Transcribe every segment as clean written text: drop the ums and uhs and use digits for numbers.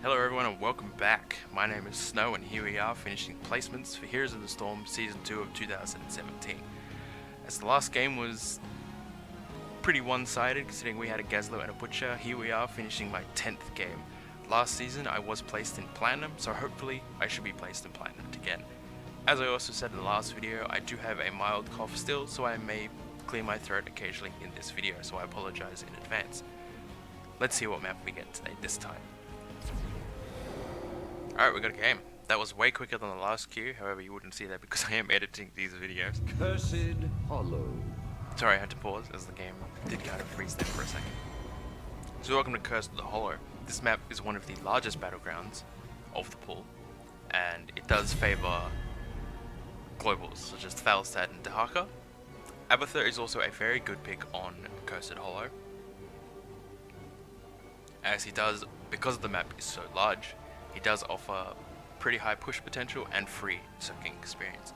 Hello everyone and welcome back. My name is Snow and here we are finishing placements for Heroes of the Storm Season 2 of 2017. As the last game was pretty one-sided considering we had a Gazlo and a Butcher, here we are finishing my 10th game. Last season I was placed in Platinum, so hopefully I should be placed in Platinum again. As I also said in the last video, I do have a mild cough still, so I may clear my throat occasionally in this video, so I apologize in advance. Let's see what map we get today this time. Alright, we got a game. That was way quicker than the last queue, however you wouldn't see that because I am editing these videos. Cursed Hollow. Sorry, I had to pause as the game did kind of freeze there for a second. So welcome to Cursed the Hollow. This map is one of the largest battlegrounds of the pool, and it does favour globals such as Falstad and Dahaka. Abathur is also a very good pick on Cursed Hollow, as he does, because the map is so large, he does offer pretty high push potential and free soaking experience.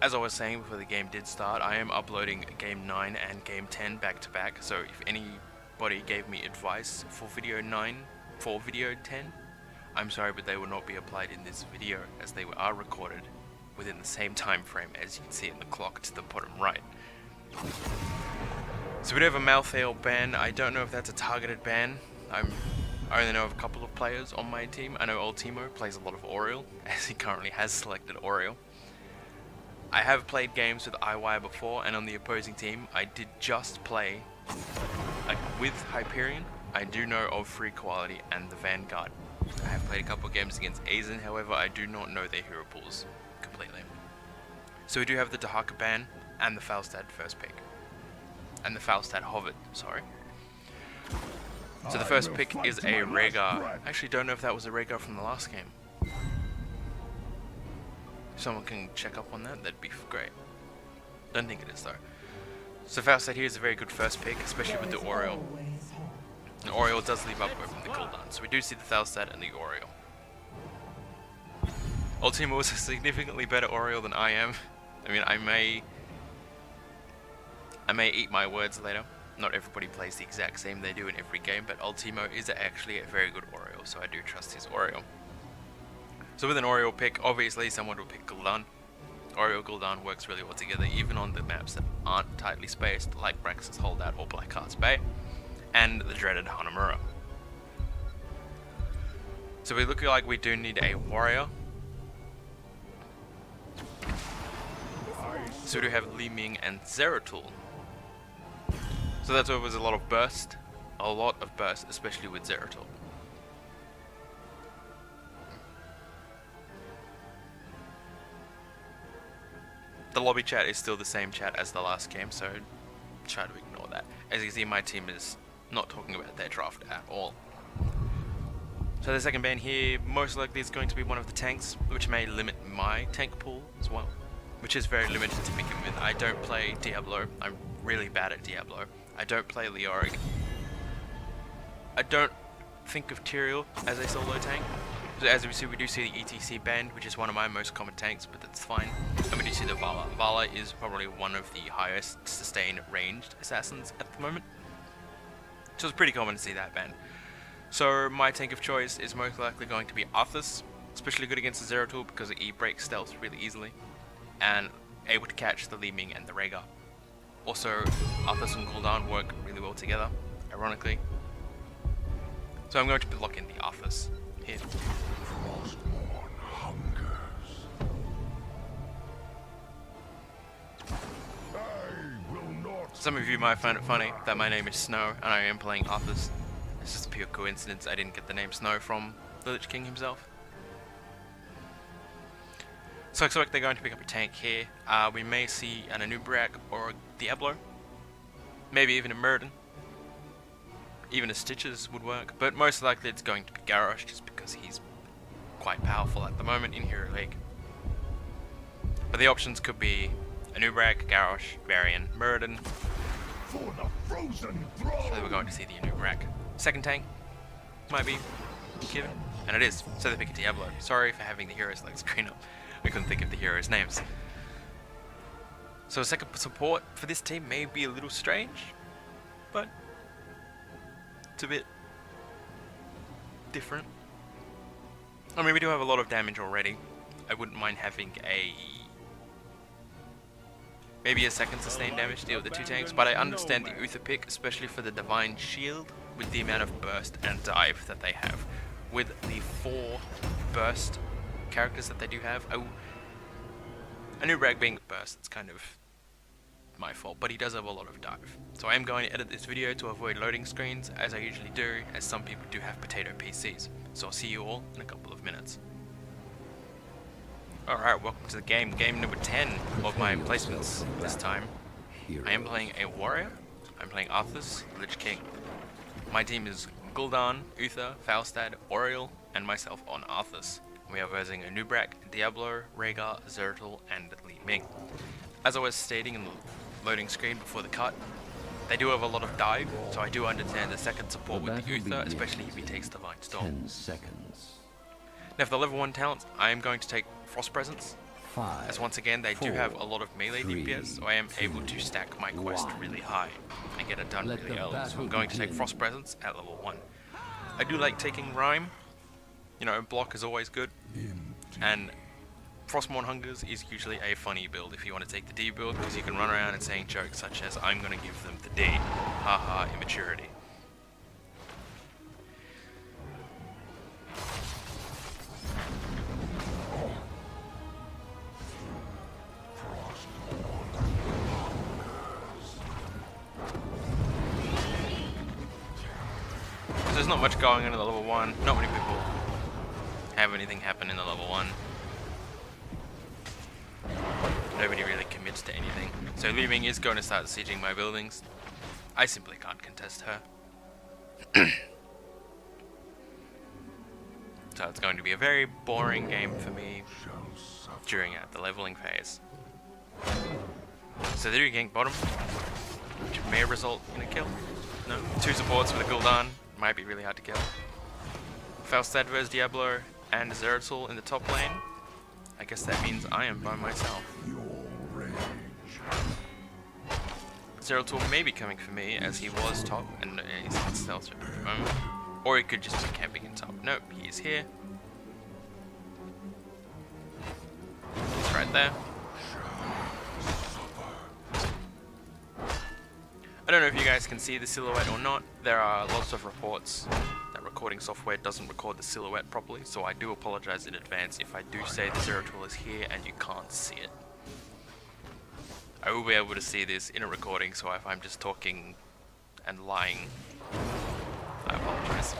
As I was saying before the game did start, I am uploading Game 9 and Game 10 back to back, so if anybody gave me advice for Video 9 for Video 10, I'm sorry, but they will not be applied in this video as they are recorded within the same time frame as you can see in the clock to the bottom right. So we do have a Malthael ban. I don't know if that's a targeted ban. I only know of a couple of players on my team. I know Ultimo plays a lot of Oriole, as he currently has selected Oriole. I have played games with Iwire before, and on the opposing team, I did just play with Hyperion. I do know of Free Quality and the Vanguard. I have played a couple of games against Azen, however, I do not know their hero pools completely. So we do have the Dahaka ban and the Falstad first pick. And the Falstad Hobbit, sorry. So the first pick is a Rhaegar. I actually don't know if that was a Rhaegar from the last game. If someone can check up on that, that'd be great. Don't think it is though. So Falstad here is a very good first pick, especially with the Oriole. The Oriole does leave up from the cooldown, so we do see the Falstad and the Oriole. Ultimo was a significantly better Oriole than I am. I mean, I may eat my words later. Not everybody plays the exact same they do in every game, but Ultimo is actually a very good Oriole, so I do trust his Oriole. So with an Oriole pick, obviously someone will pick Gul'dan. Oriole Gul'dan works really well together, even on the maps that aren't tightly spaced, like Brax's Holdout or Blackheart's Bay, and the dreaded Hanamura. So we look like we do need a warrior. So we do have Li Ming and Zeratul. So that's where there was a lot of burst, especially with Zeratul. The lobby chat is still the same chat as the last game, so try to ignore that. As you can see, my team is not talking about their draft at all. So the second ban here, most likely is going to be one of the tanks, which may limit my tank pool as well, which is very limited to begin with. I don't play Diablo, I'm really bad at Diablo. I don't play Leoric. I don't think of Tyrael as a solo tank. So as we see, we do see the ETC band, which is one of my most common tanks, but that's fine. And we do see the Vala. Vala is probably one of the highest sustained ranged assassins at the moment. So it's pretty common to see that band. So my tank of choice is most likely going to be Arthas, especially good against the Zeratul because he breaks stealth really easily, and able to catch the Li Ming and the Rhaegar. Also, Arthas and Gul'dan work really well together, ironically. So I'm going to lock in the Arthas here. Frostborn hungers. I will not. Some of you might find it funny that my name is Snow and I am playing Arthas. It's just a pure coincidence I didn't get the name Snow from the Lich King himself. So I expect they're going to pick up a tank here. We may see an Anub'arak or a Diablo. Maybe even a Murden. Even a Stitches would work. But most likely it's going to be Garrosh just because he's quite powerful at the moment in Hero League. But the options could be Anub'arak, Garrosh, Varian, Murden. For the frozen throne. So we're going to see the Anub'arak. Second tank might be given. And it is. So they pick a Diablo. Sorry for having the heroes like screen up. I couldn't think of the heroes' names. So a second support for this team may be a little strange, but it's a bit different. I mean, we do have a lot of damage already. I wouldn't mind having maybe a second sustained damage to deal with the 2 tanks, but I understand the Uther pick, especially for the Divine Shield, with the amount of burst and dive that they have. With the 4 burst characters that they do have, a new rag being burst, it's kind of my fault, but he does have a lot of dive. So I am going to edit this video to avoid loading screens, as I usually do, as some people do have potato PCs. So I'll see you all in a couple of minutes. Alright, welcome to the game. Game number 10 of my placements this time. I am playing a warrior. I'm playing Arthas, Lich King. My team is Gul'dan, Uther, Falstad, Oriel, and myself on Arthas. We are versing Anubrak, Diablo, Rhaegar, Zeratul, and Li Ming. As I was stating in the loading screen before the cut, they do have a lot of dive, so I do understand the second support with the Uther, especially if he takes Divine Storm. 10 seconds. Now for the level 1 talents, I am going to take Frost Presence, 5. as once again they do have a lot of melee 3, DPS, so I am able to stack my quest 1. really high and get it done Let really the early. So battle I'm going to take begin. Frost Presence at level 1. I do like taking Rhyme, you know, block is always good, and Frostmourne Hungers is usually a funny build if you want to take the D build, because you can run around and saying jokes such as, I'm going to give them the D, haha, immaturity. So there's not much going on in the level 1, not many people have anything happen in the level 1. Nobody really commits to anything. So Li Ming is going to start sieging my buildings. I simply can't contest her. So it's going to be a very boring game for me during the leveling phase. So there you gank bottom, which may result in a kill. No, 2 supports with a Gul'dan, might be really hard to kill. Falstad vs Diablo and Zeratul in the top lane. I guess that means I am by myself. Zeratul may be coming for me, as he was top, and he's in stealth at the moment. Or he could just be camping in top. Nope, he is here. He's right there. I don't know if you guys can see the silhouette or not. There are lots of reports that recording software doesn't record the silhouette properly, so I do apologize in advance if I do say the Zeratul is here and you can't see it. I will be able to see this in a recording, so if I'm just talking and lying, I apologize.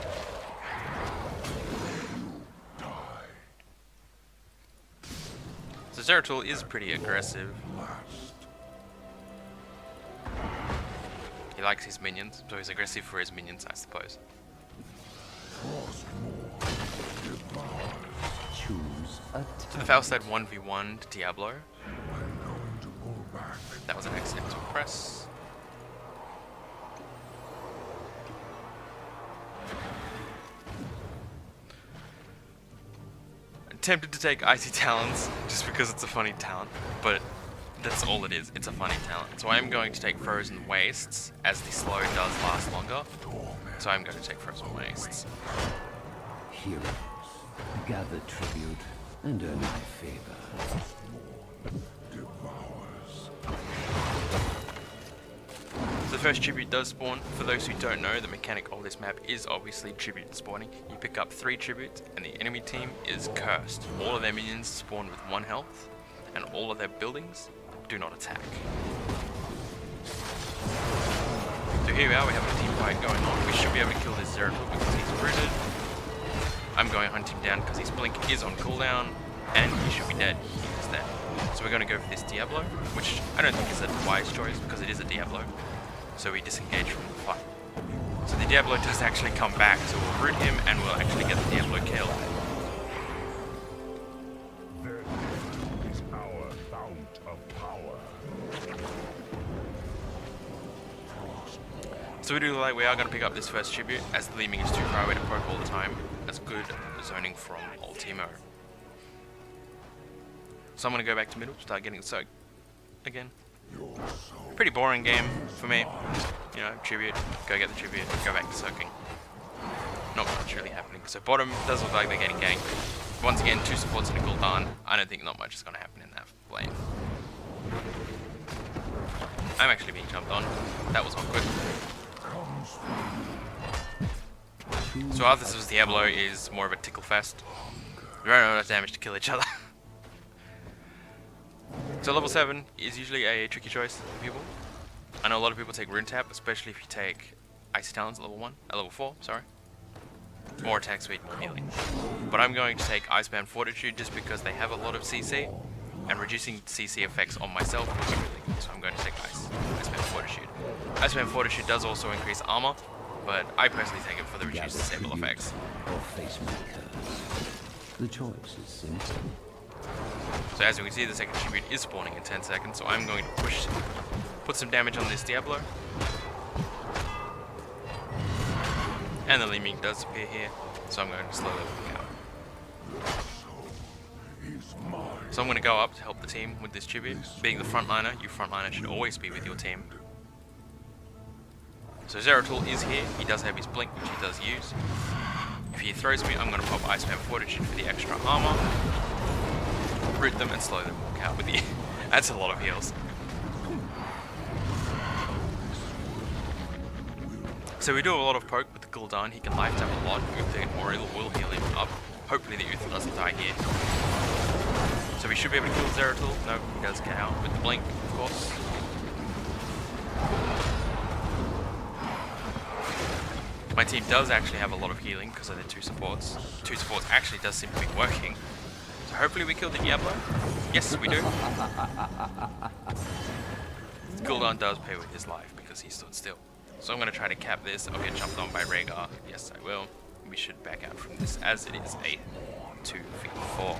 So Zeratul is pretty aggressive. He likes his minions, so he's aggressive for his minions, I suppose. Choose a So the Falstad 1v1 to Diablo. That was an accidental press. I'm tempted to take Icy Talons, just because it's a funny talent, but that's all it is, it's a funny talent. So I am going to take Frozen Wastes, as the slow does last longer. So I'm going to take Frozen Wastes. Heroes, gather tribute and earn my favor. So the first tribute does spawn. For those who don't know, the mechanic of this map is obviously tribute spawning. You pick up 3 tributes and the enemy team is cursed. All of their minions spawn with 1 health and all of their buildings do not attack. So here we are, we have a team fight going on. We should be able to kill this Zeratul because he's rooted. I'm going to hunt him down because his blink is on cooldown and he should be dead. He is dead. So we're going to go for this Diablo, which I don't think is a wise choice because it is a Diablo. So we disengage from the fight. So the Diablo does actually come back, so we'll root him and we'll actually get the Diablo killed. This is our fount of power. So we are going to pick up this first tribute, as the Li Ming is too far away to poke all the time. That's good zoning from Ultimo. So I'm going to go back to middle, start getting soaked again. Pretty boring game for me. You know, tribute, go get the tribute, go back to soaking. not much really happening. So bottom does look like they're getting ganked. Once again, 2 supports and a Gul'dan. I don't think not much is going to happen in that lane. I'm actually being jumped on. That was awkward. So Arthas' Diablo is more of a tickle fest. We don't have enough damage to kill each other. So level 7 is usually a tricky choice for people. I know a lot of people take Rune Tap, especially if you take Icy Talons at level 4, sorry. More attack speed, more healing. But I'm going to take Icebound Fortitude just because they have a lot of CC, and reducing CC effects on myself is really good, so I'm going to take Icebound Fortitude. Icebound Fortitude does also increase armor, but I personally take it for the reduced disable effects. The choice is simple. So as you can see, the second tribute is spawning in 10 seconds, so I'm going to put some damage on this Diablo. And the Liming does appear here, so I'm going to slowly walk out. So I'm going to go up to help the team with this tribute. Being the frontliner, you frontliner should always be with your team. So Zeratul is here, he does have his blink, which he does use. If he throws me, I'm going to pop Icebound Fortitude for the extra armor. Root them and slowly walk out with you. That's a lot of heals. So we do a lot of poke with the Gul'dan. He can life tap a lot. Or it will heal him up. Hopefully the Uther doesn't die here. So we should be able to kill Zeratul. No, he does get out with the blink, of course. My team does actually have a lot of healing because of their 2 supports. 2 supports actually does seem to be working. So hopefully we kill the Diablo. Yes, we do. Gul'dan does pay with his life because he stood still. So I'm going to try to cap this. I'll get jumped on by Rhaegar. Yes, I will. We should back out from this as it is a 2v4.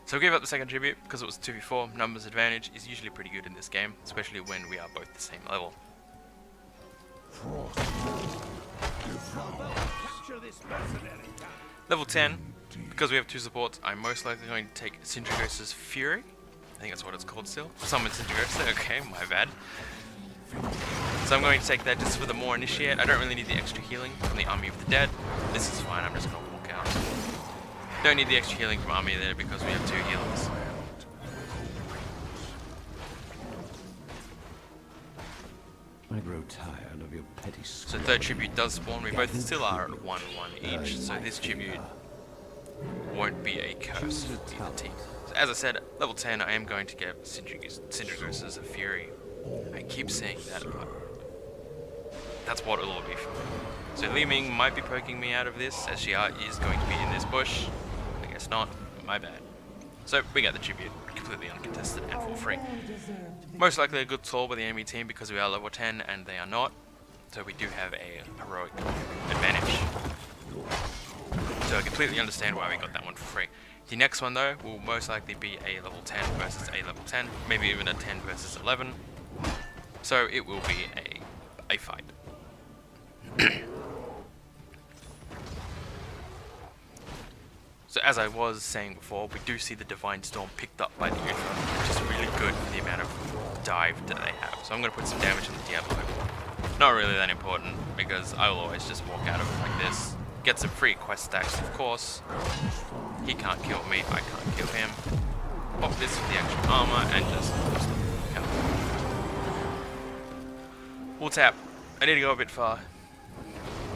So give up the second tribute because it was 2v4. Numbers advantage is usually pretty good in this game, especially when we are both the same level. Level 10, because we have 2 supports, I'm most likely going to take Sindragosas Fury. I think that's what it's called still. Summon Sindragosa, okay, my bad. So I'm going to take that just for the more initiate. I don't really need the extra healing from the Army of the Dead. This is fine, I'm just going to walk out. Don't need the extra healing from Army of the Dead because we have 2 healers. I grow tired of your petty. So third tribute does spawn. We both still are at 1-1 each, so this tribute won't be a curse for either team. So as I said, level 10 I am going to get Sindragosas of Fury. I keep saying that, but that's what it'll be for me. So Li Ming might be poking me out of this, as she is going to be in this bush. I guess not, my bad. So we got the tribute, completely uncontested and for free. Most likely a good toll by the enemy team because we are level 10 and they are not. So we do have a heroic advantage. So I completely understand why we got that one for free. The next one though will most likely be a level 10 versus a level 10, maybe even a 10 versus 11. So it will be a fight. So as I was saying before, we do see the Divine Storm picked up by the Uther, which is really good for the amount of dive that they have. So I'm going to put some damage on the Diablo. Not really that important, because I will always just walk out of it like this. Get some free quest stacks, of course. He can't kill me, I can't kill him. Pop this with the extra armor, and just count. We'll tap. I need to go a bit far.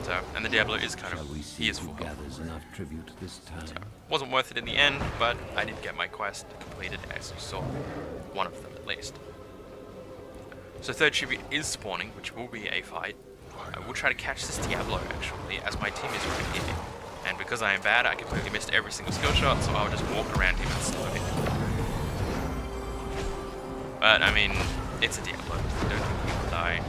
So, and the Diablo is kind of, he is full health. So, wasn't worth it in the end, but I did get my quest completed, as you saw. One of them at least. So third tribute is spawning, which will be a fight. I will try to catch this Diablo actually, as my team is right here. And because I am bad, I completely missed every single skill shot, so I'll just walk around him and slow him. But I mean, it's a Diablo. I don't think he will die.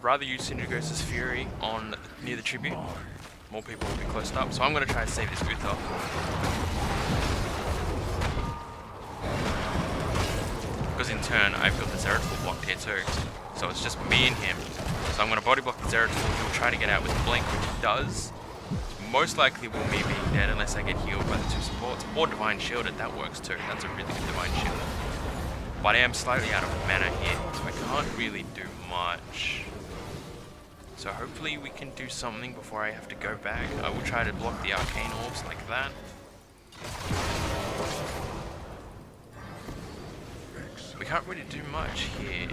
Rather use Sindragosas Fury on near the tribute. More people will be close up, so I'm going to try to save this Uther. because in turn I've got the Zeratul blocked here too. So it's just me and him. So I'm going to body block the Zeratul. He'll try to get out with the blink, which he does. Most likely will me being dead unless I get healed by the two supports. Or Divine Shielded, that works too. That's a really good Divine Shield. But I am slightly out of mana here, so I can't really do much. So hopefully we can do something before I have to go back. I will try to block the Arcane Orbs like that. We can't really do much here.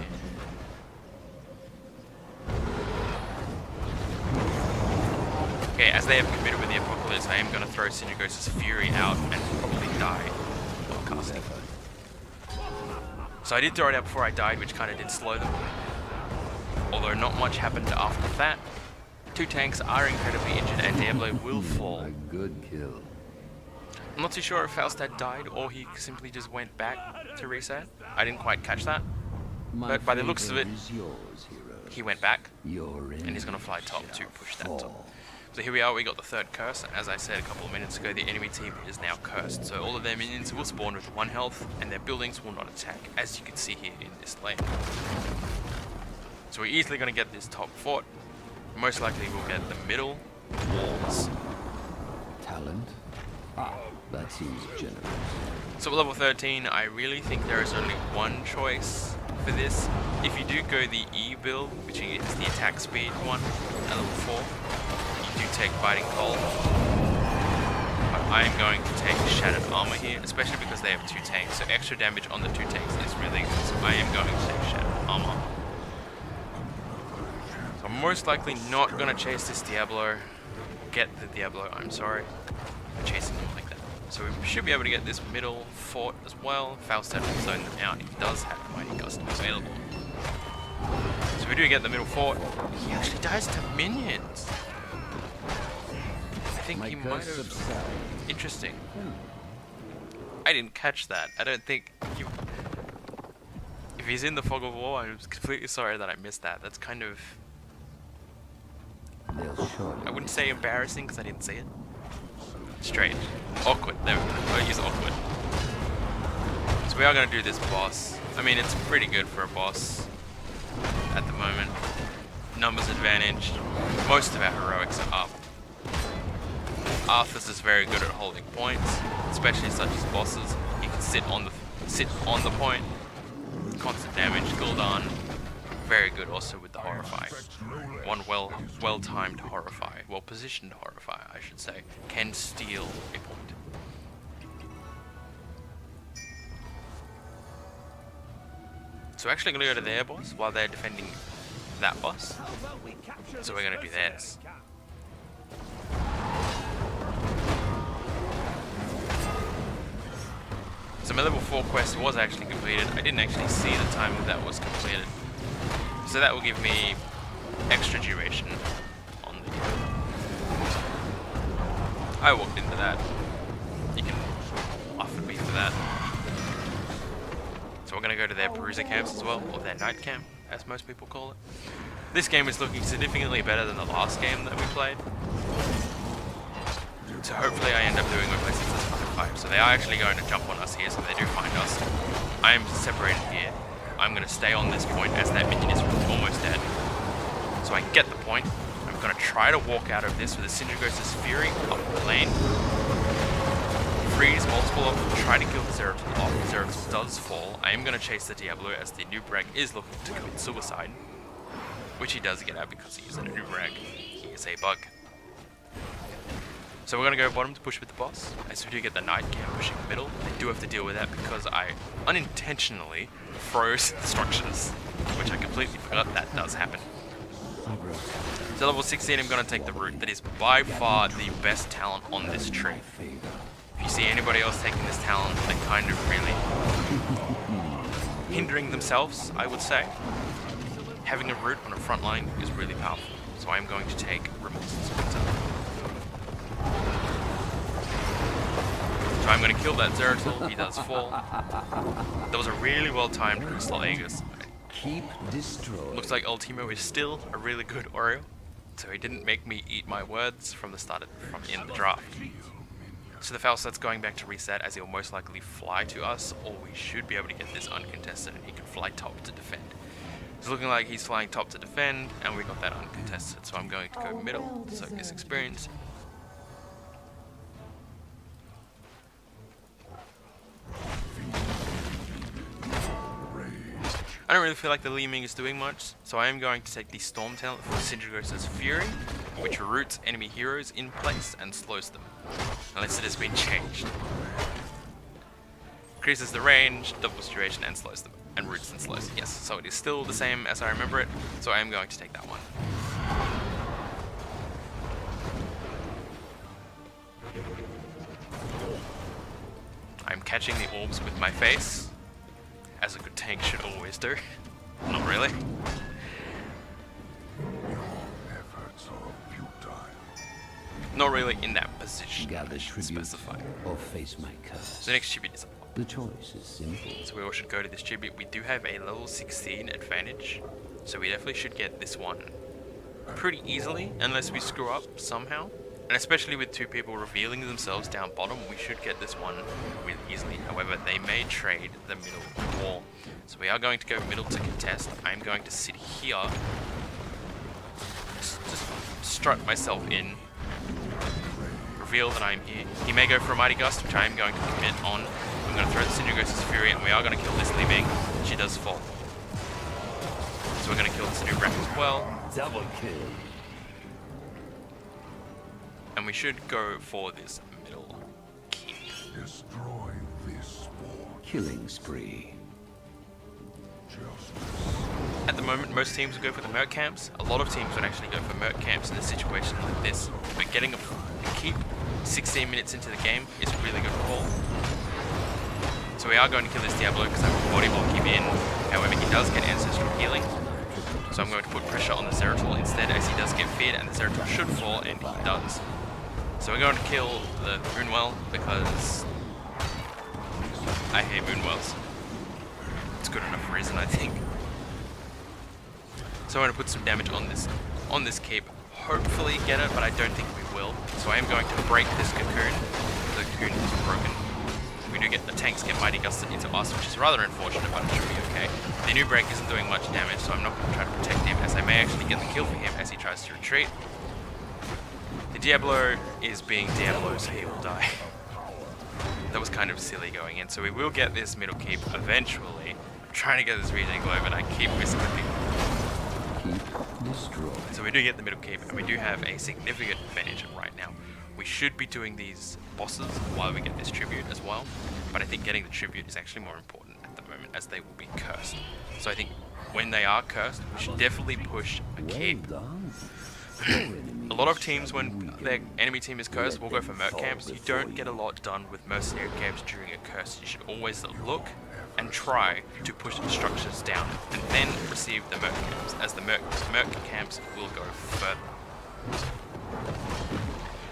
Okay, as they have committed with the Apocalypse, I am going to throw Sindragosas' Fury out and probably die while casting. So I did throw it out before I died, which kind of did slow them. Although not much happened after that. Two tanks are incredibly injured and Diablo will fall. A good kill. I'm not too sure if Falstad died or he simply just went back to reset. I didn't quite catch that. But by the looks of it, he went back and he's going to fly top to push that top. So here we are, we got the third curse. As I said a couple of minutes ago, the enemy team is now cursed. So all of their minions will spawn with 1 health and their buildings will not attack, as you can see here in this lane. So we're easily going to get this top fort. Most likely we'll get the middle walls. Talent? Ah, that seems generous. So at level 13, I really think there is only one choice for this. If you do go the E build, which is the attack speed one at level 4, you do take Biting Cold. But I am going to take Shattered Armor here, especially because they have 2 tanks. So extra damage on the 2 tanks is really good. So I am going to take Shattered Armor. So I'm most likely not going to chase this Diablo. Get the Diablo, I'm sorry. I'm chasing them like that. So we should be able to get this middle fort as well. Falstad will zone them out. He does have Mighty Gust available. So we do get the middle fort. He actually dies to minions. I think he might have... Interesting. I didn't catch that. I don't think... If he's in the Fog of War, I'm completely sorry that I missed that. That's kind of... I wouldn't say embarrassing because I didn't see it. Strange. Awkward. There we go. I'll use awkward. So we are going to do this boss. I mean, it's pretty good for a boss at the moment. Numbers advantage. Most of our heroics are up. Arthas is very good at holding points, especially such as bosses. He can sit on the point. Constant damage. Gul'dan. Very good also with the Horrify. One well-timed Horrify, well-positioned Horrify, I should say, can steal a point. So we're actually going to go to their boss while they're defending that boss. So we're going to do theirs. So my level 4 quest was actually completed. I didn't actually see the time that was completed. So that will give me extra duration on the... I walked into that. You can offer me for that. So we're going to go to their Perusa camps as well, or their night camp, as most people call it. This game is looking significantly better than the last game that we played. So hopefully I end up doing my places as 5. So they are actually going to jump on us here, so they do find us. I am separated here. I'm going to stay on this point as that minion is almost dead. So I get the point. I'm going to try to walk out of this with a Sindragosas Fury up the lane. Freeze multiple of them, try to kill the Zeratul off. The Zeratul does fall. I am going to chase the Diablo as the Noobrag is looking to commit suicide. Which he does get out because he is a Noobrag. He is a bug. So we're going to go bottom to push with the boss. As we do get the night camp pushing middle, they do have to deal with that because I unintentionally froze the structures, which I completely forgot that does happen. So level 16, I'm going to take the root. That is by far the best talent on this tree. If you see anybody else taking this talent, they're kind of really hindering themselves, I would say. Having a root on a front line is really powerful. So I'm going to take Remorseless Winter. So I'm going to kill that Zeratul, he does fall. That was a really well-timed Crystal Aegis. Keep destroyed. Looks like Ultimo is still a really good Oreo, so he didn't make me eat my words from the start from in the draft. So the Falstat's going back to reset as he'll most likely fly to us, or we should be able to get this uncontested and he can fly top to defend. It's looking like he's flying top to defend, and we got that uncontested, so I'm going to go middle, so I guess experience. I don't really feel like the Li Ming is doing much, so I am going to take the Storm talent for Sindragosas Fury, which roots enemy heroes in place and slows them, unless it has been changed. Increases the range, doubles duration, and slows them, and roots and slows. Yes, so it is still the same as I remember it, so I am going to take that one. I'm catching the orbs with my face, as a good tank should always do. Not really. Not really in that position. Gather tribute specified. or face my curse. So next tribute is The choice is simple. so we all should go to this tribute. We do have a level 16 advantage, so we definitely should get this one pretty easily, unless we screw up somehow. And especially with two people revealing themselves down bottom, we should get this one really easily. However, they may trade the middle wall. So we are going to go middle to contest. I'm going to sit here, just strut myself in, reveal that I'm here. He may go for a Mighty Gust, which I am going to commit on. I'm going to throw the Sindragosas Fury, and we are going to kill this Li Ming. She does fall. So we're going to kill this Nubrak as well. Double kill. And we should go for this middle keep. Destroy this spore. Killing spree. At the moment, most teams would go for the Merc camps. A lot of teams would actually go for Merc camps in a situation like this. But getting a keep 16 minutes into the game is a really good call. So we are going to kill this Diablo because I will body block him in. However, he does get ancestral healing. So I'm going to put pressure on the Zeratul instead, as he does get feared, and the Zeratul should fall, and he does. So we're going to kill the Moonwell because I hate Moonwells. It's good enough reason, I think. So I'm going to put some damage on this keep. Hopefully get it, but I don't think we will. So I am going to break this cocoon. The cocoon is broken. We do get the tanks get Mighty Gusted into us, which is rather unfortunate, but it should be okay. The new break isn't doing much damage, so I'm not going to try to protect him, as I may actually get the kill for him as he tries to retreat. The Diablo is being Diablo, so he will die. That was kind of silly going in, so we will get this middle keep eventually. I'm trying to get this regen globe, and I keep misclicking. Keep destroyed. So we do get the middle keep, and we do have a significant advantage right now. We should be doing these bosses while we get this tribute as well, but I think getting the tribute is actually more important at the moment, as they will be cursed. So I think when they are cursed, we should definitely push a keep. Well done. A lot of teams, when their enemy team is cursed, will go for Merc camps. You don't get a lot done with mercenary camps during a curse. You should always look and try to push the structures down, and then receive the Merc camps, as the Merc camps will go further.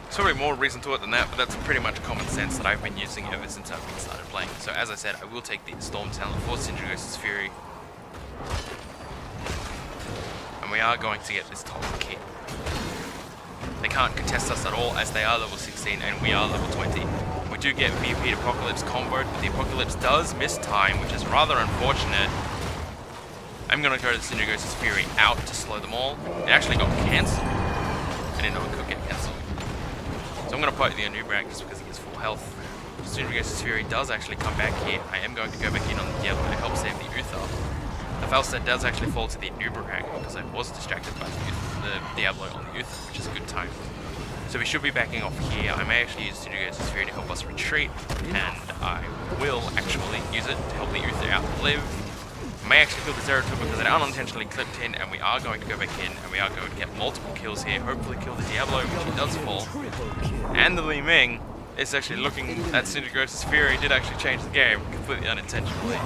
There's probably more reason to it than that, but that's pretty much common sense that I've been using ever since I've been started playing. So as I said, I will take the Storm talent for Sindragosas Fury, and we are going to get this top keep. They can't contest us at all, as they are level 16 and we are level 20. We do get VP Apocalypse comboed, but the Apocalypse does miss time, which is rather unfortunate. I'm going to go to the Sindragosas Fury out to slow them all. It actually got cancelled. I didn't know it could get cancelled. So I'm going to put the Anubrak just because he has full health. Sindragosas Fury does actually come back here. I am going to go back in on the Diablo to help save the Uther. The Falstad does actually fall to the Anubrak because I was distracted by the Diablo on the Uther, which is a good time. So we should be backing off here. I may actually use Sindragosas Fury to help us retreat, and I will actually use it to help the Uther outlive. I may actually kill the Zeratul because it unintentionally clipped in, and we are going to go back in, and we are going to get multiple kills here. Hopefully kill the Diablo, which he does fall. And the Li Ming is actually looking at Sindragosas Fury. Did actually change the game completely unintentionally.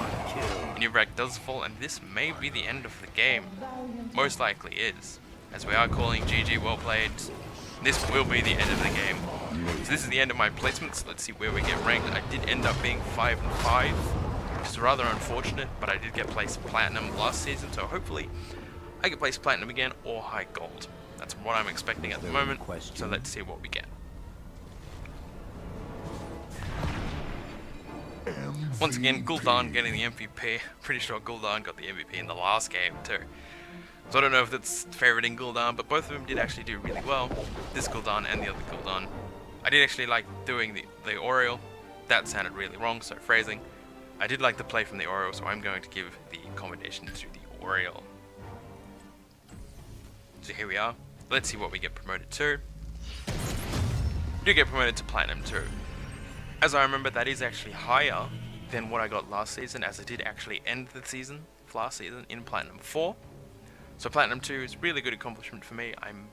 Nubrak does fall, and this may be the end of the game. Most likely is, as we are calling GG well played. This will be the end of the game. So this is the end of my placements. Let's see where we get ranked. I did end up being 5-5, which is rather unfortunate, but I did get placed platinum last season, so hopefully I get placed platinum again or high gold. That's what I'm expecting at the moment, so let's see what we get. Once again, Gul'dan getting the MVP. Pretty sure Gul'dan got the MVP in the last game too. So I don't know if that's favoriting Gul'dan, but both of them did actually do really well. This Gul'dan and the other Gul'dan. I did actually like doing the Oriole. That sounded really wrong, so phrasing. I did like the play from the Oriole, so I'm going to give the commendation to the Oriole. So here we are. Let's see what we get promoted to. We do get promoted to Platinum 2. As I remember, that is actually higher than what I got last season, as I did actually end the season of last season in Platinum 4. So Platinum 2 is a really good accomplishment for me. I'm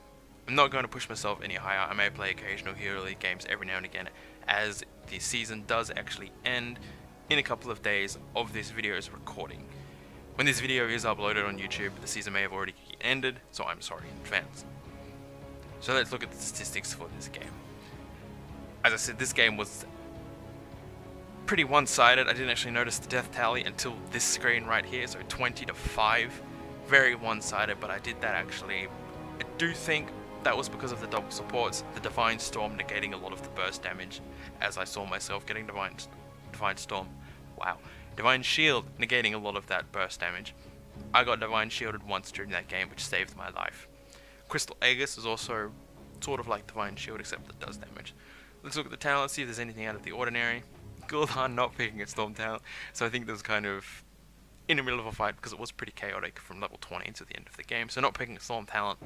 not going to push myself any higher. I may play occasional Hero League games every now and again, as the season does actually end in a couple of days of this video's recording. When this video is uploaded on YouTube, the season may have already ended, so I'm sorry in advance. So let's look at the statistics for this game. As I said, this game was pretty one-sided. I didn't actually notice the death tally until this screen right here, so 20-5. Very one-sided, but I did that actually. I do think that was because of the double supports, the Divine Storm negating a lot of the burst damage, as I saw myself getting Divine Storm. Wow. Divine Shield negating a lot of that burst damage. I got Divine Shielded once during that game, which saved my life. Crystal Aegis is also sort of like Divine Shield, except it does damage. Let's look at the talent, see if there's anything out of the ordinary. Gul'dan not picking a Storm talent, so I think there's kind of in the middle of a fight because it was pretty chaotic from level 20 to the end of the game, so not picking a Storm talent,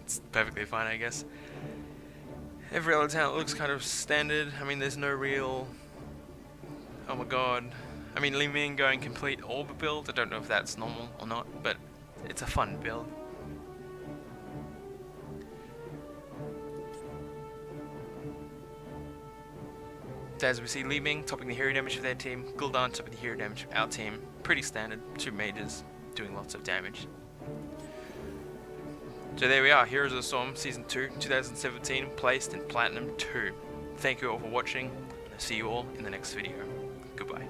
it's perfectly fine, I guess. Every other talent looks kind of standard. I mean, there's no real... Oh my god. I mean, Li Ming going complete orb build, I don't know if that's normal or not, but it's a fun build. So as we see, Li Ming topping the hero damage of their team, Gul'dan topping the hero damage of our team. Pretty standard, 2 mages doing lots of damage. So there we are, Heroes of the Storm Season 2, 2017, placed in Platinum 2. Thank you all for watching, and I'll see you all in the next video. Goodbye.